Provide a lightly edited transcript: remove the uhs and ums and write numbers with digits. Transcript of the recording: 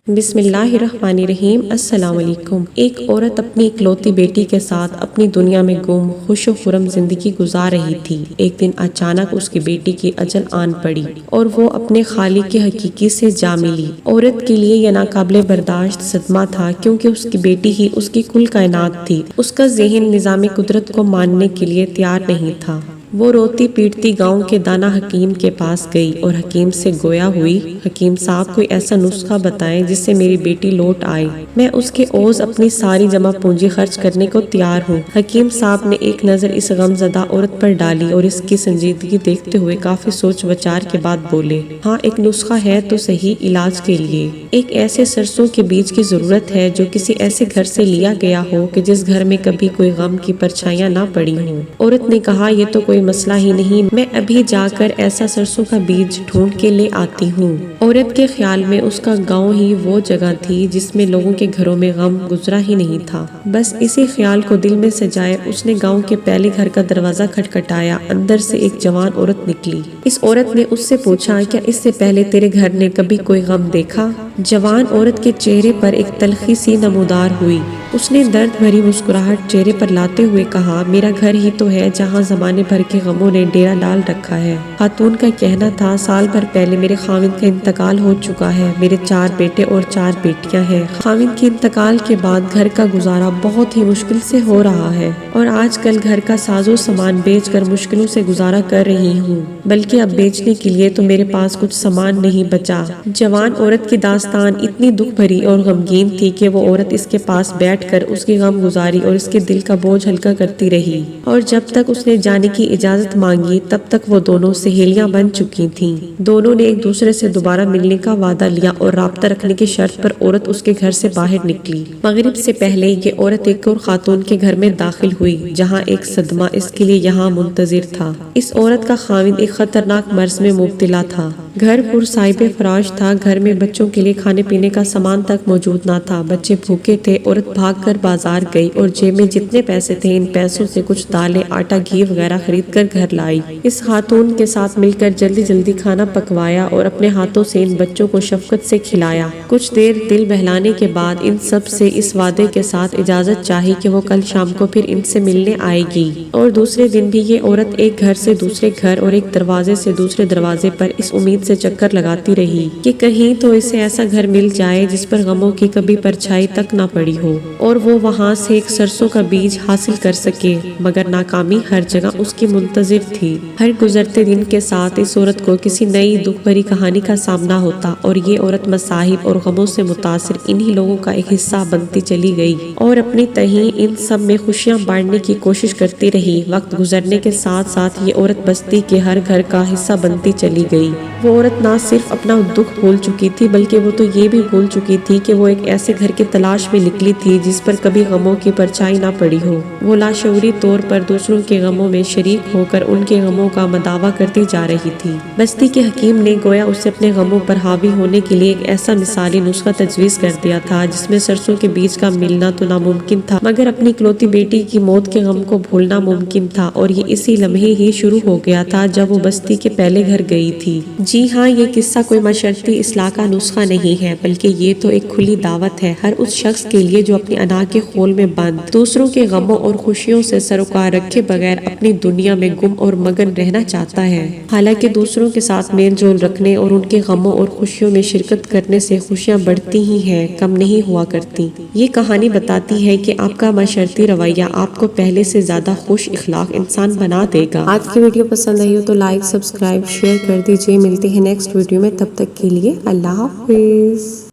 بسم اللہ الرحمن الرحیم۔ السلام علیکم۔ ایک عورت اپنی اکلوتی بیٹی کے ساتھ اپنی دنیا میں گم خوش و خرم زندگی گزار رہی تھی۔ ایک دن اچانک اس کی بیٹی کی اجل آن پڑی اور وہ اپنے خالق کے حقیقی سے جا ملی۔ عورت کے لیے یہ ناقابل برداشت صدمہ تھا، کیونکہ اس کی بیٹی ہی اس کی کل کائنات تھی۔ اس کا ذہن نظام قدرت کو ماننے کے لیے تیار نہیں تھا۔ وہ روتی پیٹتی گاؤں کے دانا حکیم کے پاس گئی اور حکیم سے گویا ہوئی، حکیم صاحب کوئی ایسا نسخہ بتائیں جس سے میری بیٹی لوٹ آئے۔ میں اس کے عوض اپنی ساری جمع پونجی خرچ کرنے کو تیار ہوں۔ حکیم صاحب نے ایک نظر اس غم زدہ عورت پر ڈالی اور اس کی سنجیدگی دیکھتے ہوئے کافی سوچ وچار کے بعد بولے، ہاں ایک نسخہ ہے تو صحیح علاج کے لیے۔ ایک ایسے سرسوں کے بیج کی ضرورت ہے جو کسی ایسے گھر سے لیا گیا ہو کہ جس گھر میں کبھی کوئی غم کی پرچھائیاں نہ پڑی ہوں۔ عورت نے کہا، یہ تو کوئی مسئلہ ہی نہیں، میں ابھی جا کر ایسا سرسوں کا بیج ڈھونڈ کے لے آتی ہوں۔ عورت کے خیال میں اس کا گاؤں ہی وہ جگہ تھی جس میں لوگوں کے گھروں میں غم گزرا ہی نہیں تھا۔ بس اسی خیال کو دل میں سجائے اس نے گاؤں کے پہلے گھر کا دروازہ کھٹکھٹایا۔ اندر سے ایک جوان عورت نکلی۔ اس عورت نے اس سے پوچھا، کیا اس سے پہلے تیرے گھر نے کبھی کوئی غم دیکھا؟ جوان عورت کے چہرے پر ایک تلخی سی نمودار ہوئی۔ اس نے درد بھری مسکراہٹ چہرے پر لاتے ہوئے کہا، میرا گھر ہی تو ہے جہاں زمانے بھر کے غموں نے ڈیرا ڈال رکھا ہے۔ خاتون کا کہنا تھا، سال بھر پہلے میرے خاوند کا انتقال ہو چکا ہے۔ میرے 4 بیٹے اور 4 بیٹیاں ہیں۔ خاوند کے انتقال کے بعد گھر کا گزارا بہت ہی مشکل سے ہو رہا ہے اور آج کل گھر کا سازو سامان بیچ کر مشکلوں سے گزارا کر رہی ہوں، بلکہ اب بیچنے کے لیے تو میرے پاس کچھ سامان نہیں بچا۔ جوان عورت کی داستان اتنی دکھ بھری اور غمگین تھی کہ وہ عورت اس کے پاس بیٹھ کر اس کی غم گزاری اور اس کے دل کا بوجھ ہلکا کرتی رہی، اور جب تک اس نے جانے کی اجازت مانگی تب تک وہ دونوں سہیلیاں بن چکی تھیں۔ دونوں نے ایک دوسرے سے دوبارہ ملنے کا وعدہ لیا اور رابطہ رکھنے کی شرط پر عورت اس کے گھر سے باہر نکلی۔ مغرب سے پہلے یہ عورت ایک اور خاتون کے گھر میں داخل ہوئی جہاں ایک صدمہ اس کے لیے یہاں منتظر تھا۔ اس عورت کا خاوند ایک خطرناک مرض میں مبتلا تھا۔ گھر پر صاحب فراش تھا، گھر میں بچوں کے لیے کھانے پینے کا سامان تک موجود نہ تھا، بچے بھوکے تھے۔ عورت بھاگ کر بازار گئی اور جیب میں جتنے پیسے تھے ان پیسوں سے کچھ دالیں، آٹا، گھی وغیرہ خرید کر گھر لائی۔ اس خاتون کے ساتھ مل کر جلدی جلدی کھانا پکوایا اور اپنے ہاتھوں سے ان بچوں کو شفقت سے کھلایا۔ کچھ دیر دل بہلانے کے بعد ان سب سے اس وعدے کے ساتھ اجازت چاہی کہ وہ کل شام کو پھر ان سے ملنے آئے گی، اور دوسرے دن بھی یہ عورت ایک گھر سے دوسرے گھر اور ایک دروازے سے دوسرے دروازے پر اس امید سے چکر لگاتی رہی کہ کہیں تو اسے ایسا گھر مل جائے جس پر غموں کی کبھی پرچھائی تک نہ پڑی ہو اور وہ وہاں سے ایک سرسوں کا بیج حاصل کر سکے، مگر ناکامی ہر جگہ اس کی منتظر تھی۔ ہر گزرتے دن کے ساتھ اس عورت کو کسی نئی دکھ بھری کہانی کا سامنا ہوتا اور یہ عورت مصائب اور غموں سے متاثر انہی لوگوں کا ایک حصہ بنتی چلی گئی اور اپنی تہیں ان سب میں خوشیاں بانٹنے کی کوشش کرتی رہی۔ وقت گزرنے کے ساتھ ساتھ یہ عورت بستی کے ہر گھر کا حصہ بنتی چلی گئی۔ وہ عورت نہ صرف اپنا دکھ بھول چکی تھی بلکہ وہ تو یہ بھی بھول چکی تھی کہ وہ ایک ایسے گھر کی تلاش میں نکلی تھی جس پر کبھی غموں کی پرچھائی نہ پڑی ہو۔ وہ لاشعوری طور پر دوسروں کے غموں میں شریک ہو کر ان کے غموں کا مداوا کرتی جا رہی تھی۔ بستی کے حکیم نے گویا اسے اپنے غموں پر حاوی ہونے کے لیے ایک ایسا مثالی نسخہ تجویز کر دیا تھا جس میں سرسوں کے بیج کا ملنا تو ناممکن تھا مگر اپنی اکلوتی بیٹی کی موت کے غم کو بھولنا ممکن تھا، اور یہ اسی لمحے ہی شروع ہو گیا تھا جب وہ بستی کے پہلے گھر گئی تھی۔ جی ہاں، یہ قصہ کوئی مشرطی اصلاح کا نسخہ نہیں ہے بلکہ یہ تو ایک کھلی دعوت ہے ہر اس شخص کے لیے جو اپنی انا کے خول میں بند دوسروں کے غموں اور خوشیوں سے سروکار رکھے بغیر اپنی دنیا میں گم اور مگن رہنا چاہتا ہے۔ حالانکہ دوسروں کے ساتھ میل جول رکھنے اور ان کے غموں اور خوشیوں میں شرکت کرنے سے خوشیاں بڑھتی ہی ہیں، کم نہیں ہوا کرتی۔ یہ کہانی بتاتی ہے کہ آپ کا مشرطی رویہ آپ کو پہلے سے زیادہ خوش اخلاق انسان بنا دے گا۔ آج کی ویڈیو پسند آئی ہو تو لائک، سبسکرائب، شیئر کر دیجیے۔ ملتے ہیں نیکسٹ ویڈیو میں، تب تک کے لیے اللہ حافظ۔